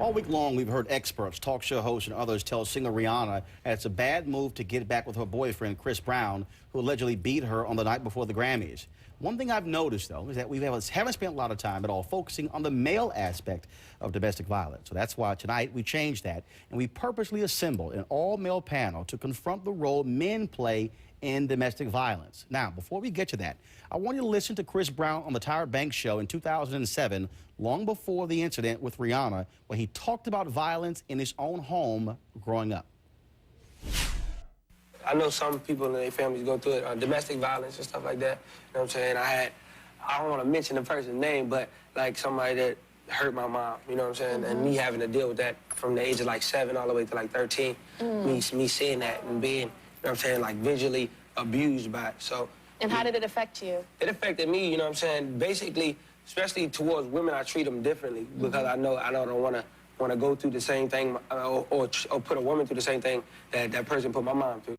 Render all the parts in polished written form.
All week long, we've heard experts, talk show hosts, and others tell singer Rihanna that it's a bad move to get back with her boyfriend, Chris Brown, who allegedly beat her on the night before the Grammys. One thing I've noticed, though, is that we haven't spent a lot of time at all focusing on the male aspect of domestic violence. So that's why tonight we changed that, and we purposely assembled an all-male panel to confront the role men play in domestic violence. Now, before we get to that, I want you to listen to Chris Brown on the Tyra Banks show in 2007, long before the incident with Rihanna, where he talked about violence in his own home growing up. I know some people in their families go through it, domestic violence and stuff like that. You know what I'm saying? I don't want to mention the person's name, but like somebody that hurt my mom, you know what I'm saying? And me having to deal with that from the age of like 7 all the way to like 13, me seeing that and being, you know what I'm saying, like visually abused by it. So. And how did it affect you? It affected me, you know what I'm saying? Basically, especially towards women, I treat them differently because I don't want to go through the same thing or put a woman through the same thing that person put my mom through.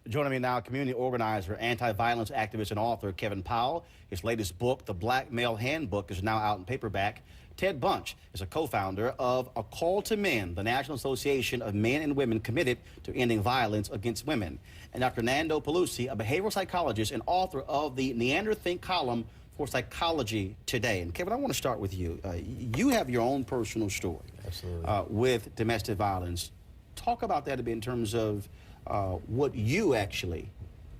Joining me now, community organizer, anti-violence activist, and author Kevin Powell. His latest book, The Black Male Handbook, is now out in paperback. Ted Bunch is a co-founder of A Call to Men, the National Association of Men and Women committed to ending violence against women. And Dr. Nando Pelusi, a behavioral psychologist and author of the Neanderthink column for Psychology Today. And Kevin, I want to start with you. You have your own personal story. Absolutely. With domestic violence. Talk about that a bit in terms of what you actually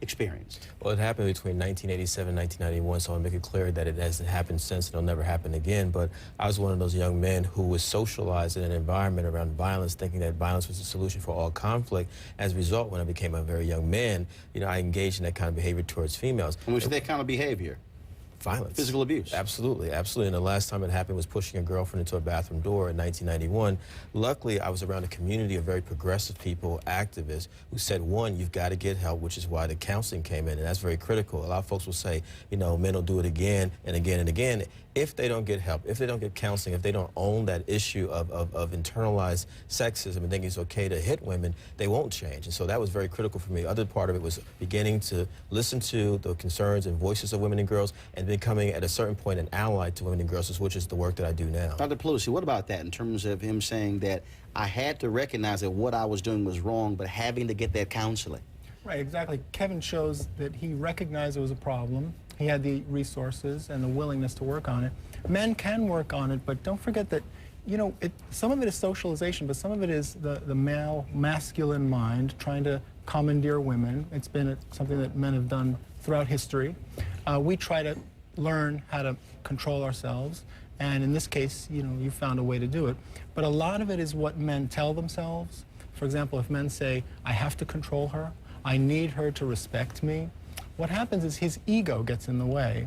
experienced. Well, it happened between 1987 and 1991, so I'll make it clear that it hasn't happened since and it'll never happen again. But I was one of those young men who was socialized in an environment around violence, thinking that violence was the solution for all conflict. As a result, when I became a very young man, you know, I engaged in that kind of behavior towards females. And was that kind of behavior? Violence. Physical abuse. Absolutely, absolutely. And the last time it happened was pushing a girlfriend into a bathroom door in 1991. Luckily, I was around a community of very progressive people, activists, who said, one, you've got to get help, which is why the counseling came in, and that's very critical. A lot of folks will say, you know, men will do it again and again and again. If they don't get help, if they don't get counseling, if they don't own that issue of internalized sexism and think it's okay to hit women, they won't change. And so that was very critical for me. The other part of it was beginning to listen to the concerns and voices of women and girls and becoming, at a certain point, an ally to women and girls, which is the work that I do now. Dr. Pelusi, what about that in terms of him saying that I had to recognize that what I was doing was wrong, but having to get that counseling? Right, exactly. Kevin shows that he recognized it was a problem. He had the resources and the willingness to work on it. Men can work on it, but don't forget that, you know, some of it is socialization, but some of it is the masculine mind trying to commandeer women. It's been something that men have done throughout history. We try to learn how to control ourselves, and in this case, you know, you found a way to do it. But a lot of it is what men tell themselves. For example, if men say, I have to control her, I need her to respect me, what happens is his ego gets in the way.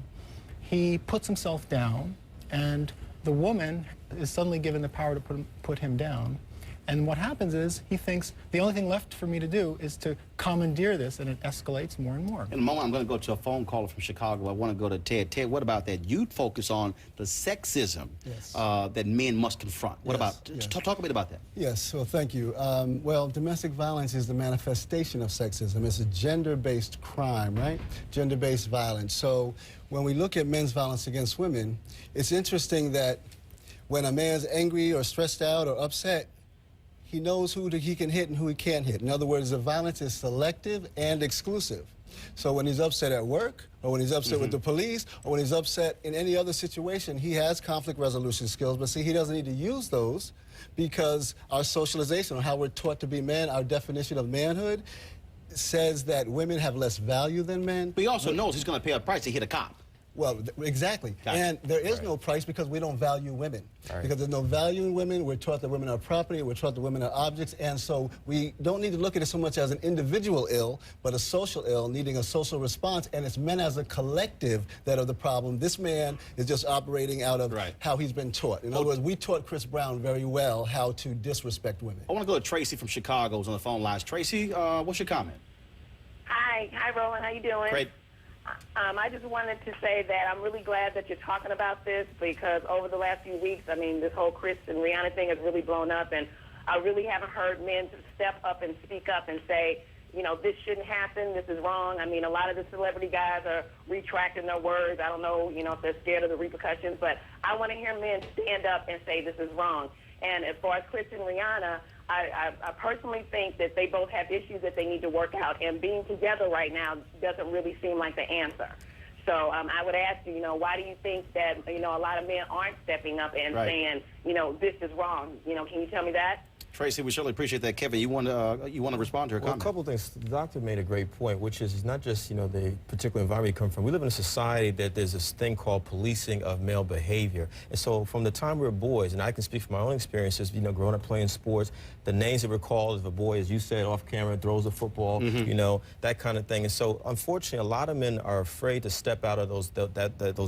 He puts himself down, and the woman is suddenly given the power to put him down. And what happens is he thinks the only thing left for me to do is to commandeer this, and it escalates more and more. In a moment, I'm going to go to a phone caller from Chicago. I want to go to Ted. Ted, what about that? You focus on the sexism that men must confront. What about, talk a bit about that. Yes, well, thank you. Well, domestic violence is the manifestation of sexism. It's a gender-based crime, right? Gender-based violence. So when we look at men's violence against women, it's interesting that when a man's angry or stressed out or upset, he knows who he can hit and who he can't hit. In other words, the violence is selective and exclusive. So when he's upset at work, or when he's upset with the police, or when he's upset in any other situation, he has conflict resolution skills, but see, he doesn't need to use those because our socialization, or how we're taught to be men, our definition of manhood, says that women have less value than men. But he also knows he's going to pay a price to hit a cop. Well, exactly. Gotcha. And there is no price because we don't value women. Because there's no value in women. We're taught that women are property. We're taught that women are objects. And so we don't need to look at it so much as an individual ill, but a social ill needing a social response. And it's men as a collective that are the problem. This man is just operating out of how he's been taught. In other words, we taught Chris Brown very well how to disrespect women. I want to go to Tracy from Chicago, who's on the phone lines. Tracy, what's your comment? Hi, Roland. How you doing? Great. I just wanted to say that I'm really glad that you're talking about this because over the last few weeks, I mean, this whole Chris and Rihanna thing has really blown up, and I really haven't heard men to step up and speak up and say, you know, this shouldn't happen, this is wrong. I mean, a lot of the celebrity guys are retracting their words. I don't know, you know, if they're scared of the repercussions, but I want to hear men stand up and say this is wrong. And as far as Chris and Rihanna, I personally think that they both have issues that they need to work out, and being together right now doesn't really seem like the answer. So I would ask you, you know, why do you think that, you know, a lot of men aren't stepping up and saying, you know, this is wrong? You know, can you tell me that? Tracy, we certainly appreciate that. Kevin, you want to respond to her comment? A couple of things. The doctor made a great point, which is it's not just, you know, the particular environment you come from. We live in a society that there's this thing called policing of male behavior. And so from the time we were boys, and I can speak from my own experiences, you know, growing up playing sports, the names that were called if a boy, as you said, off camera, throws a football, you know, that kind of thing. And so, unfortunately, a lot of men are afraid to step out of those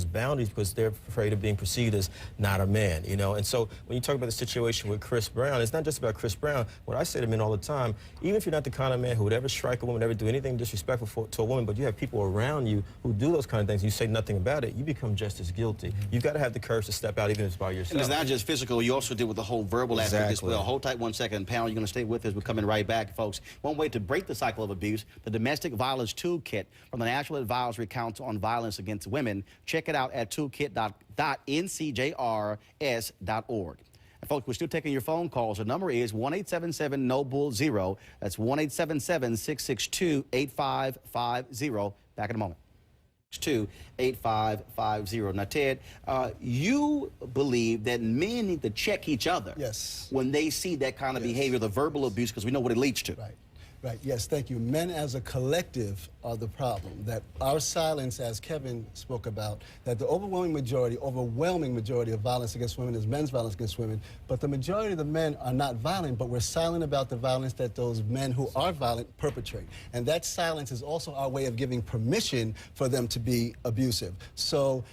boundaries because they're afraid of being perceived as not a man, you know. And so when you talk about the situation with Chris Brown, it's not just about Chris Brown. What I say to men all the time, even if you're not the kind of man who would ever strike a woman, ever do anything disrespectful to a woman, but you have people around you who do those kind of things, you say nothing about it, you become just as guilty. You've got to have the courage to step out, even if it's by yourself. And it's not just physical. You also deal with the whole verbal aspect as well. Hold tight 1 second. Pal, you're going to stay with us. We're coming right back, folks. One way to break the cycle of abuse, the Domestic Violence Toolkit from the National Advisory Council on Violence Against Women. Check it out at toolkit.ncjrs.org. And folks, we're still taking your phone calls. The number is 1-877-NO-BULL-0. That's 1-877-662-8550. Back in a moment. 8550. Now, Ted, you believe that men need to check each other when they see that kind of behavior, the verbal abuse, because we know what it leads to. Right, yes, thank you. Men as a collective are the problem. That our silence, as Kevin spoke about, that the overwhelming majority of violence against women is men's violence against women, but the majority of the men are not violent, but we're silent about the violence that those men who are violent perpetrate. And that silence is also our way of giving permission for them to be abusive. So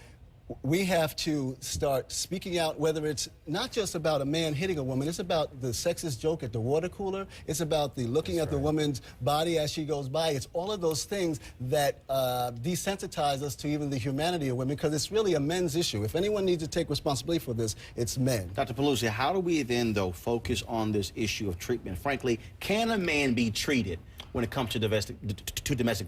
we have to start speaking out, whether it's not just about a man hitting a woman, it's about the sexist joke at the water cooler, it's about the looking at the woman's body as she goes by. It's all of those things that desensitize us to even the humanity of women, because it's really a men's issue. If anyone needs to take responsibility for this, it's men. Dr. Pelusi, how do we then, though, focus on this issue of treatment? Frankly, can a man be treated when it comes to domestic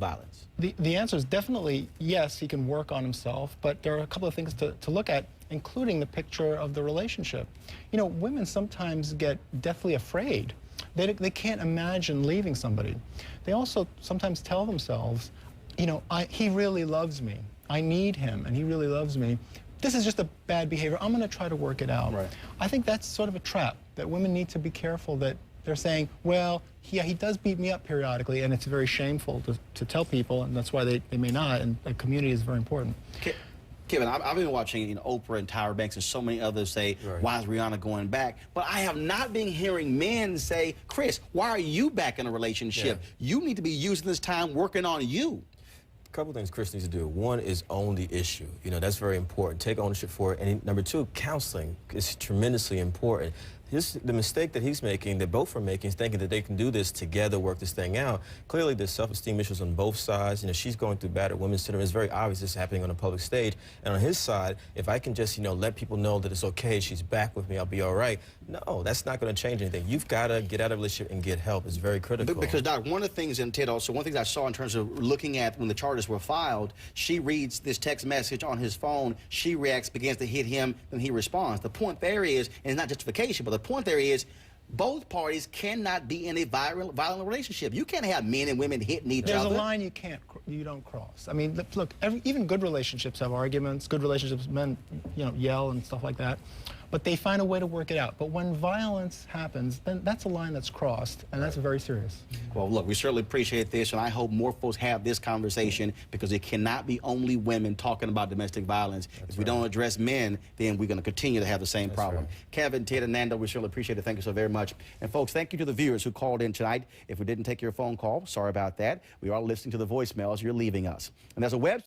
violence? The answer is definitely yes, he can work on himself, but there are a couple of things to look at, including the picture of the relationship. You know, women sometimes get deathly afraid. They can't imagine leaving somebody. They also sometimes tell themselves, you know, he really loves me. I need him, and he really loves me. This is just a bad behavior. I'm going to try to work it out. Right. I think that's sort of a trap that women need to be careful that they're saying, well, yeah, he does beat me up periodically, and it's very shameful to tell people, and that's why they may not, and the community is very important. Kevin, I've been watching, you know, Oprah and Tyra Banks and so many others say, why is Rihanna going back? But I have not been hearing men say, Chris, why are you back in a relationship? You need to be using this time working on you. A couple things Chris needs to do. One is own the issue. You know, that's very important. Take ownership for it. And number two, counseling is tremendously important. The mistake that he's making, that both are making, is thinking that they can do this together, work this thing out. Clearly, there's self-esteem issues on both sides. You know, she's going through battered women's syndrome. It's very obvious this is happening on a public stage. And on his side, if I can just, you know, let people know that it's okay, she's back with me, I'll be all right. No, that's not going to change anything. You've got to get out of a relationship and get help. It's very critical. Because, Doc, one of the things, and Ted also, one of the things I saw in terms of looking at when the charges were filed, she reads this text message on his phone, she reacts, begins to hit him, and he responds. The point there is, and it's not justification, but the point there is, both parties cannot be in a violent relationship. You can't have men and women hitting each other. There's a line you don't cross. I mean, look, even good relationships have arguments. Good relationships, men, you know, yell and stuff like that. But they find a way to work it out. But when violence happens, then that's a line that's crossed, and that's very serious. Well, look, we certainly appreciate this, and I hope more folks have this conversation, because it cannot be only women talking about domestic violence. If we don't address men, then we're going to continue to have the same problem. Kevin, Ted, and Nando, we certainly appreciate it. Thank you so very much. And folks, thank you to the viewers who called in tonight. If we didn't take your phone call, sorry about that. We are listening to the voicemails you're leaving us. And there's a website.